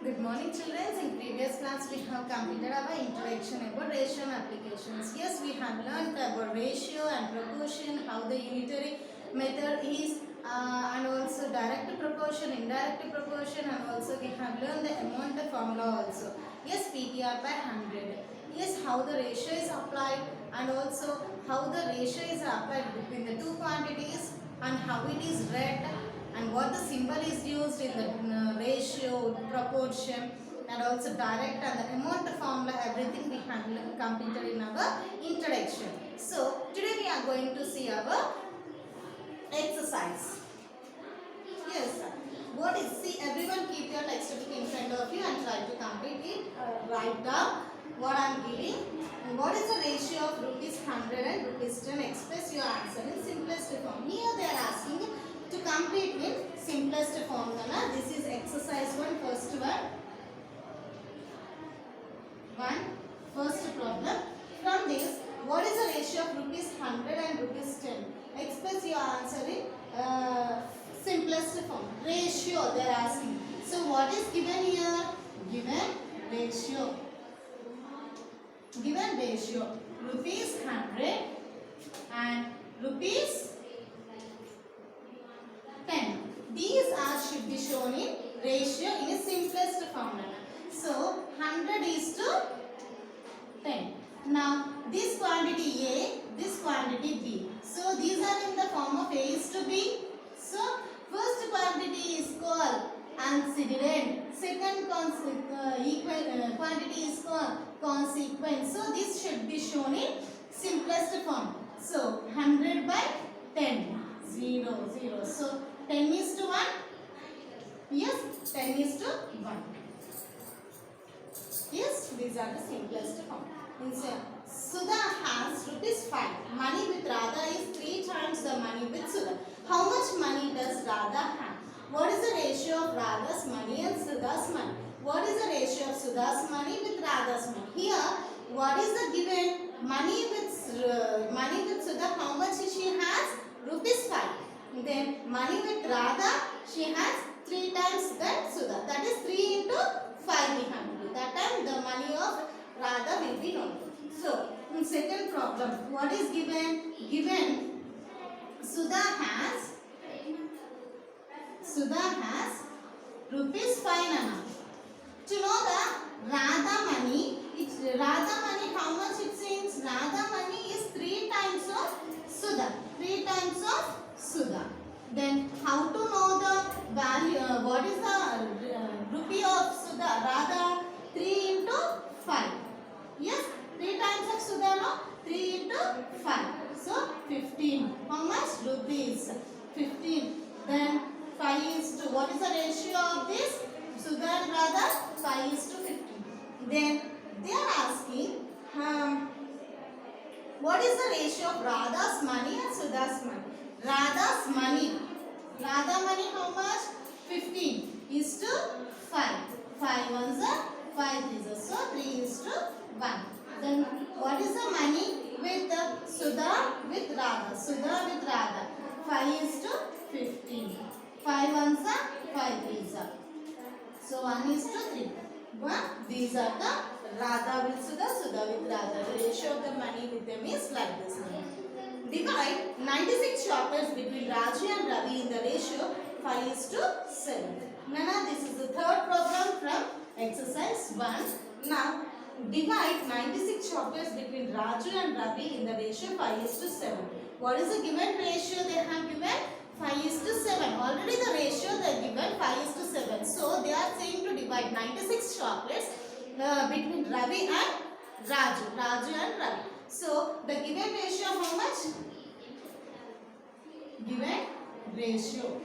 Good morning, children. In previous class, we have completed our introduction about ratio and applications. Yes, we have learned about ratio and proportion, how the unitary method is, and also direct proportion, indirect proportion, and also we have learned the amount formula also. Yes, PTR by 100. Yes, how the ratio is applied, and also how the ratio is applied between the two quantities, and how it is read, and what the symbol is used in the ratio, proportion, and also direct and the amount formula, everything we have completed in our introduction. So today we are going to see our exercise. Yes, what is, see, everyone keep your textbook in front of you and try to complete it. Write down what I am giving. And what is the ratio of rupees 100 and rupees 10? Express your answer in simplest form. Here they are asking to complete in simplest form. This is exercise 1, first one. First problem. From this, what is the ratio of rupees 100 and rupees 10? Express your answer in simplest form. Ratio they are asking. So what is given here? Given ratio. Given ratio. Rupees 100 and rupees 10. These are should be shown in ratio in a simplest form. So 100 is to 10. Now this quantity A, this quantity B. So these are in the form of A is to B. So first quantity is called antecedent. Second quantity is called consequent. So this should be shown in simplest form. So 100 by 10. 0, 0. So 10 is to 1. Yes, 10 is to 1. Yes, these are the simplest form. Sudha has rupees 5. Money with Radha is 3 times the money with Sudha. How much money does Radha have? What is the ratio of Radha's money and Sudha's money? What is the ratio of Sudha's money with Radha's money? Here, what is the given money with Sudha? How much she has? Rupees 5. Then money with Radha, she has 3 times that Sudha. That is 3 into 5 we have to do. That time the money of Radha will be known. So, in second problem, what is given? Given Sudha has rupees 5 nana. To know the Radha money, how much it seems? Radha money is 3 times of Sudha. 3 times of Sudha. Then how to know the value? What is the rupee of Sudha? Radha 3 into 5. Yes, 3 times of Sudha, no? 3 into 5. So 15. How much? Rupees. 15. Then 5 is to, what is the ratio of this? Sudha and Radha? 5 is to 15. Then they are asking, what is the ratio of Radha's money and Sudha's money? Radha money how much? 15 is to 5. 5 ones are 5 is so 3 is to 1. Then what is the money with the Sudha with Radha? Sudha with Radha. 5 is to 15. 5 ones are 5 threes are. So 1 is to 3. But these are the Radha with Sudha, Sudha with Radha. The ratio of the money with them is like this. Divide 96 chocolates between Raju and Ravi in the ratio 5 is to 7. Nana, this is the third problem from exercise 1. Now, divide 96 chocolates between Raju and Ravi in the ratio 5 is to 7. What is the given ratio they have given? 5 is to 7. Already the ratio they are given 5 is to 7. So, they are saying to divide 96 chocolates between Ravi and Raju and Ravi. So, the given ratio how much? Given ratio.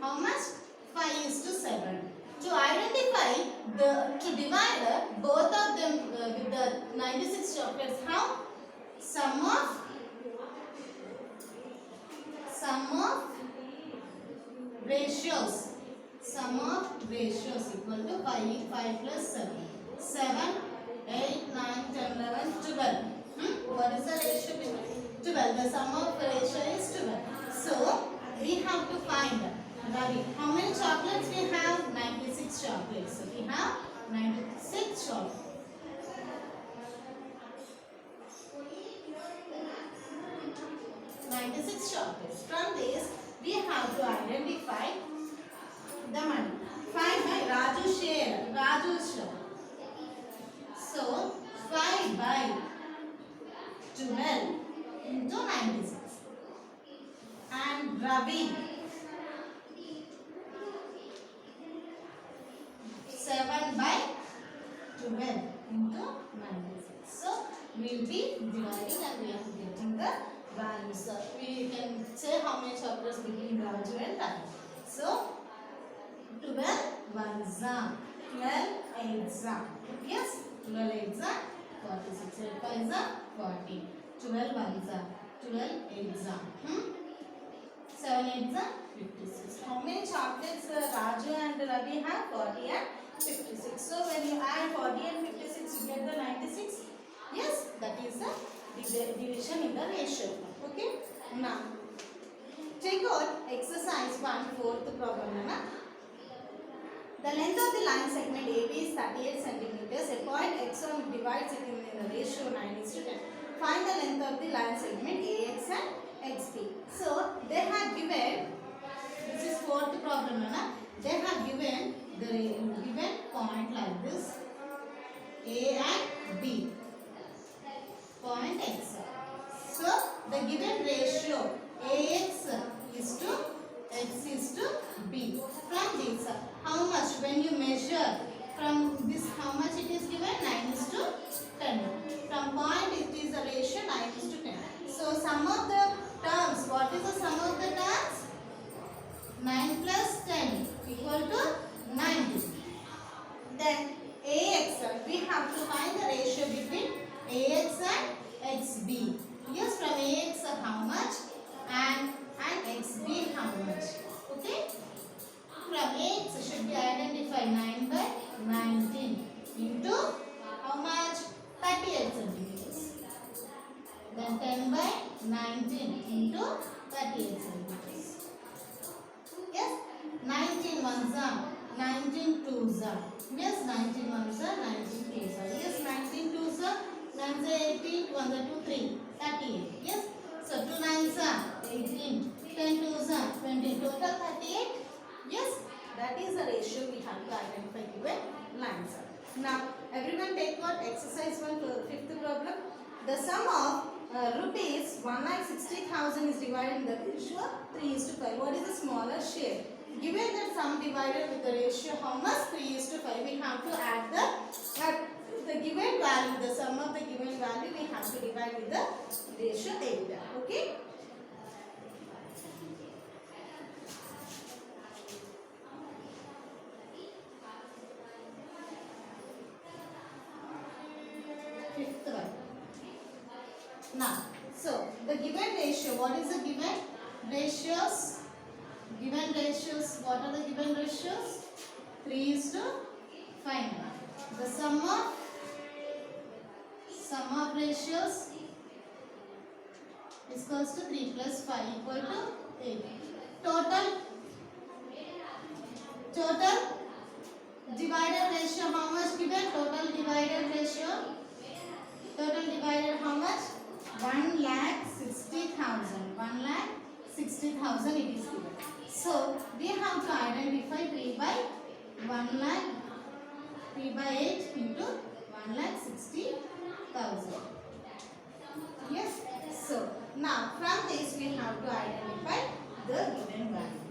How much? 5 is to 7. To identify to divide both of them with the 96 chocolates, how? Sum of ratios. Sum of ratios equal to 5 plus 7. 7, 8, 9, 10, 11, 12. What is the ratio between 12? The sum of ratio is 12. So, we have to find Ravi. How many chocolates we have? 96 chocolates. chocolates. So we have 96 chocolates. 96 chocolates. From this, we have to identify the money. Find by Raju share. Raju's share. So 5 by 12 into 96. And Ravi 7 by 12 into 96. So we will be dividing and we are getting the values. We can say how many chocolates between Raju and Ravi. So 12 ones are 12 eights are. Yes, 12 eights are 46. 8 fives are 40. 12 ones are 12 eights are. 7 eights are 56. How many chocolates Raju and Ravi have? 40 and 56. So when you add 40 and 56, you get the 96. Yes, that is the division in the ratio. Okay. Now, check out exercise 1/4 problem. The length of the line segment AB is 38 centimeters. A point x1 divides it in the ratio 9:10. Find the length of the line segment AX and XB. So they have given, this is 4th problem. They have given the given point like this, A and B, point X. So the given ratio AX is to X is to B. From this, how much when you measure from this, how much it is given? 9 is to 10. From point it is a ratio 9 is to 10. So sum of the terms, what is the sum of the terms? 9 plus 10 equal to 90. Then AX, we have to find the ratio between AX and XB. Yes, from AX how much and XB how much. Okay. From AX should be identified 9 by 19 into how much? 38 centimeters. Then 10 by 19 into 38 centimeters. Yes, 19 ones are 19 twos are. Yes, 19 ones are 19 twos are. Yes, 19 twos are 9 are 18, 1 are 2, 3, 38. Yes, so 2 9s are 18, 10 twos are 20, total 38. Yes, that is the ratio we have to identify given lines. Now, everyone take what exercise 1 for 5th problem. The sum of rupees 1,60,000 is divided in the ratio 3:5. What is the smaller share? Given that sum divided with the ratio how much? 3:5. We have to add the given value, the sum of the given value we have to divide with the ratio 8. Okay. Fifth one. Now, so the given ratio, what is the given ratios? Given ratios, what are the given ratios? 3:5. The sum of ratios is equals to 3 plus 5 equal to 8. Total divided ratio how much given? Total divided ratio. Total divided how much? 1,60,000. 1,60,000 it is given. So we have to identify 3 by 1 lakh, 3 by 8 into 1,60,000. Yes. So now from this we have to identify the given value.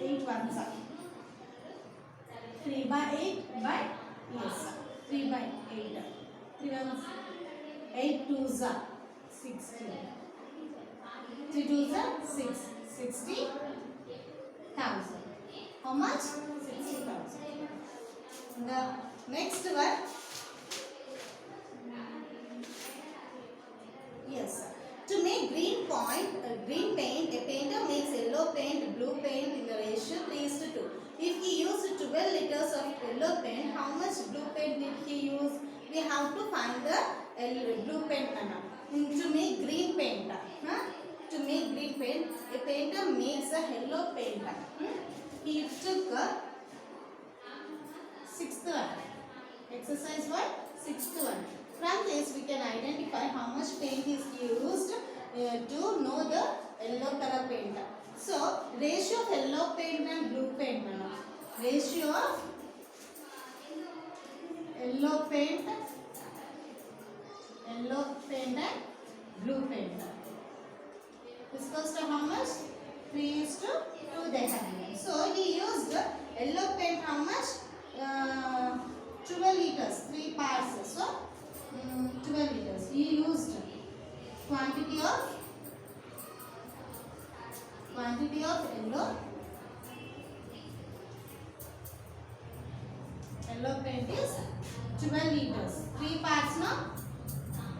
8 ones are 3 by 8 by, yes, 3 by 8. 3 ones, 8 twos are 60. 3 twos are 6. 60,000. How much? 60,000. The next one. Yes. To make green paint, a painter makes yellow paint, blue paint in the ratio 3:2. If he used 12 liters of yellow paint, how much blue paint did he use? We have to find the blue paint amount. To make green paint, to make green paint, a painter makes a yellow paint. He took Sixth one. Exercise what? Sixth one. From this we can identify how much paint is used to know the yellow color paint. So ratio of yellow paint and blue paint. Ratio of yellow paint and blue paint. This goes to how much? 3:2 they have given. So he used yellow paint how much? 12 liters, 3 parts. So 12 liters. He used quantity of yellow paint is 12 liters. 3 parts now.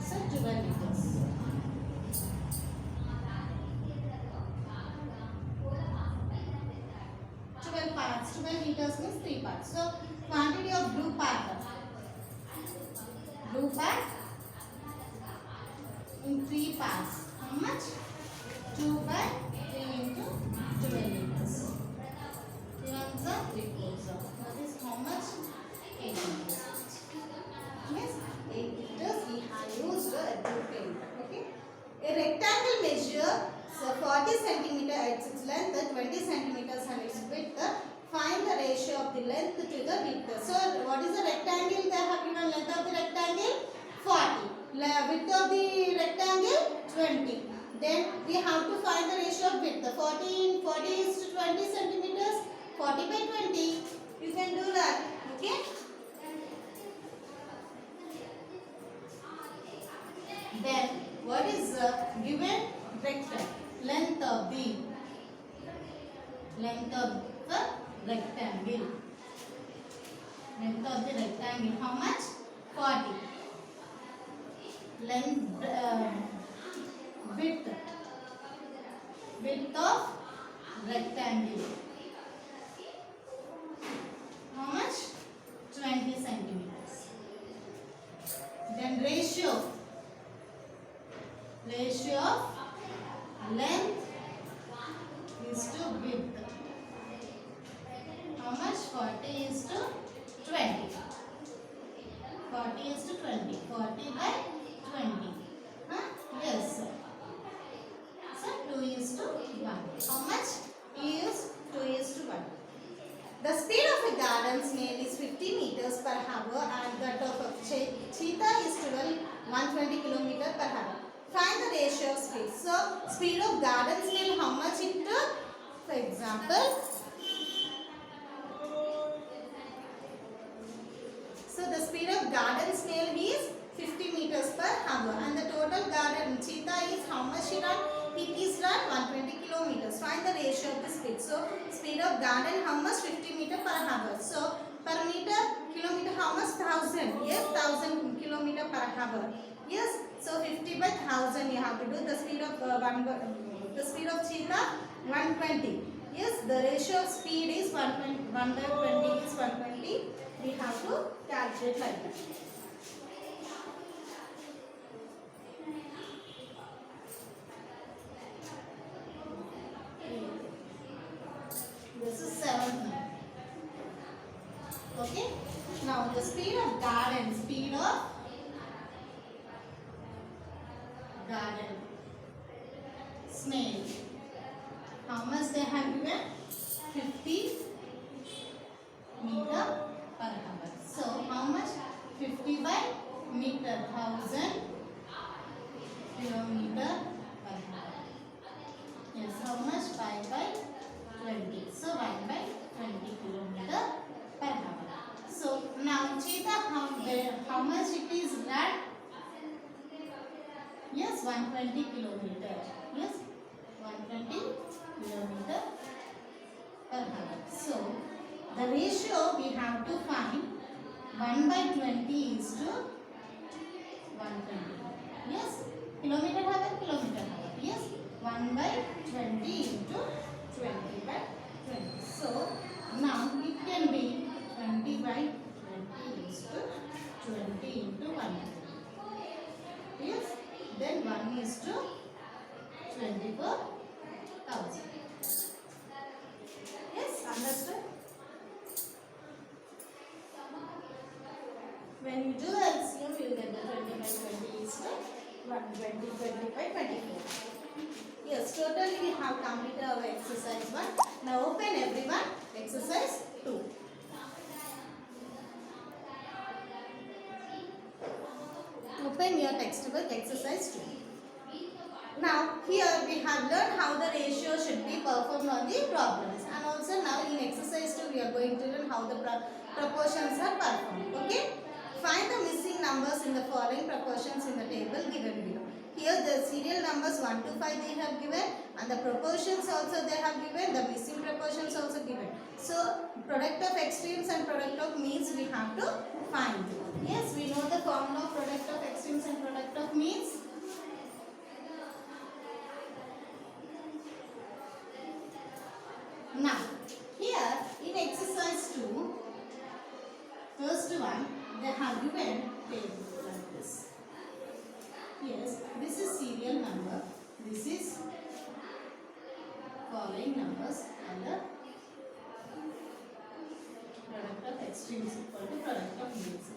So 12 liters. 12 parts. 12 liters means 3 parts. So quantity of blue part in 3 parts. How much? 2/3 into 12 liters. 3 ones are 3 fours. That is how much? 8 liters. Yes, 8 liters we have used a blue paint. Okay. A rectangle measure 40 centimeter at its length, 20 centimeters and its width. Find the ratio of the length to the width. So what is the rectangle? They have given length of the rectangle 40. Width of the rectangle 20. Then we have to find the ratio of width. 40 is to 20 centimeters. 40/20. You can do that. Okay. Then what is given rectangle? Length of the rectangle. Length of the rectangle. How much? 40. Length, width of rectangle. How much? 20 centimeters. Then ratio of length is to width. How much? 40 is to 20. 40 is to 20. 40/20. Huh? Yes. So 2 is to 1. How much? Is 2 is to 1. The speed of a garden snail is 50 meters per hour and that of a cheetah is 120 kilometers per hour. Find the ratio of speed. So speed of garden snail how much it took? For example, so the speed of garden snail is 50 meters per hour and the total garden cheetah is how much it run? It is run 120 kilometers. Find the ratio of the speed. So speed of garden how much? 50 meters per hour. So per meter, kilometer how much? 1000. Yes, 1000 kilometers per hour. Yes. So 50/1000 you have to do. The speed of cheetah 120. Yes, the ratio of speed is 1/20 is 120. We have to calculate like that. This is 7th now. Okay. Now the speed of garden snail. How much they have given? 50 meter per hour. So how much? 50/meter, 1000 kilometer per hour. Yes, how much? 5/20. So 1/20 kilometer per hour. So now cheetah how much it is run? Yes, 120 kilometer. Yes, 120 kilometer per hour. So the ratio we have to find 1/20 is to 120. Yes, kilometer hour. Yes, 1/20 into 20/20. So now it can be 20/20 is to 20 into 120. Yes, then 1 is to 24,000. Yes, understood? When you do LCM, you will get the 20 by 20 is to 120, 20 by 24. Yes, totally we have completed our exercise 1. Now open everyone exercise 2. Open your textbook exercise 2. Now here we have learned how the ratio should be performed on the problems, and also now in exercise 2 we are going to learn how the proportions are performed. Okay, find the missing numbers in the following proportions in the table given below. Here the serial numbers 1 to 5 they have given, and the proportions also they have given, the missing proportions also given. So product of extremes and product of means we have to find. Yes, we know the formula of product of extremes and product of means. Now, here in exercise 2, first one, they have given table like this. Yes, this is serial number, this is following numbers, and the product of extremes equal to product of means.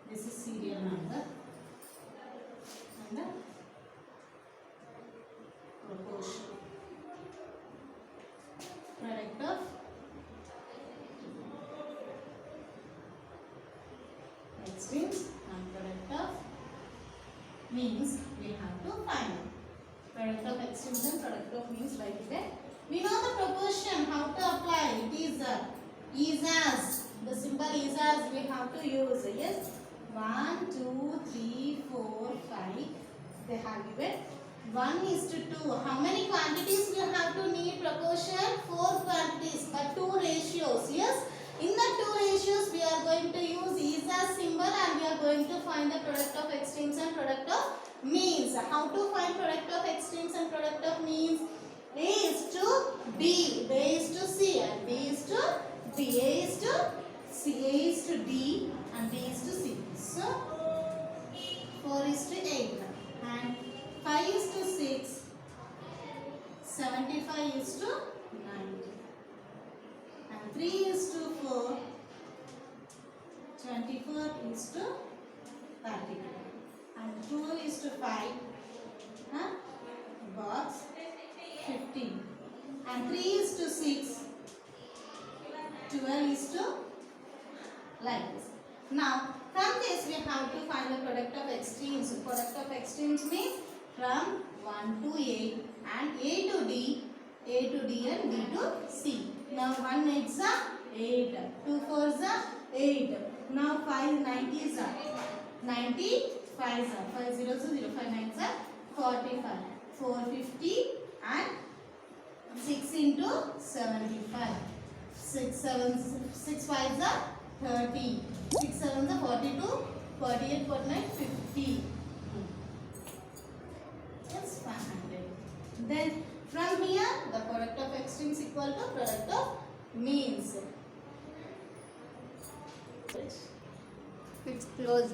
This is serial number, and the proportion. Product of extremes and product of means we have to find. Product of extremes and product of means by given. We know the proportion, how to apply. It is as. The symbol is as we have to use. Yes, 1, 2, 3, 4, 5. They have given 1:2. How many quantities you have to need proportion? 4 quantities, but 2 ratios. Yes, in the 2 ratios we are going to use is as symbol, and we are going to find the product of extremes and product of means. How to find product of extremes and product of means? A is to B, B is to C, and B is to D. A is to C, A is to D, and D is to C. So 4 is to 8, and 5 is to 6, 75 is to 90, and 3 is to 4, 24 is to 32, and 2 is to 5, box 15, and 3 is to 6, 12 is to like this. Now from this we have to find the product of extremes. Product of extremes means from 1 to A, and A to D and D to C. Now 1 8s are 8, 2 4s are 8. Now 5 90s are 95s are 5 0s are 0, 5 9s are 45, 450, and 6 into 75. 6 5s are 30, 6 7s are 42, 48, 49, 50. Yes, 500. Then from here the product of extremes equal to product of means. It's closed.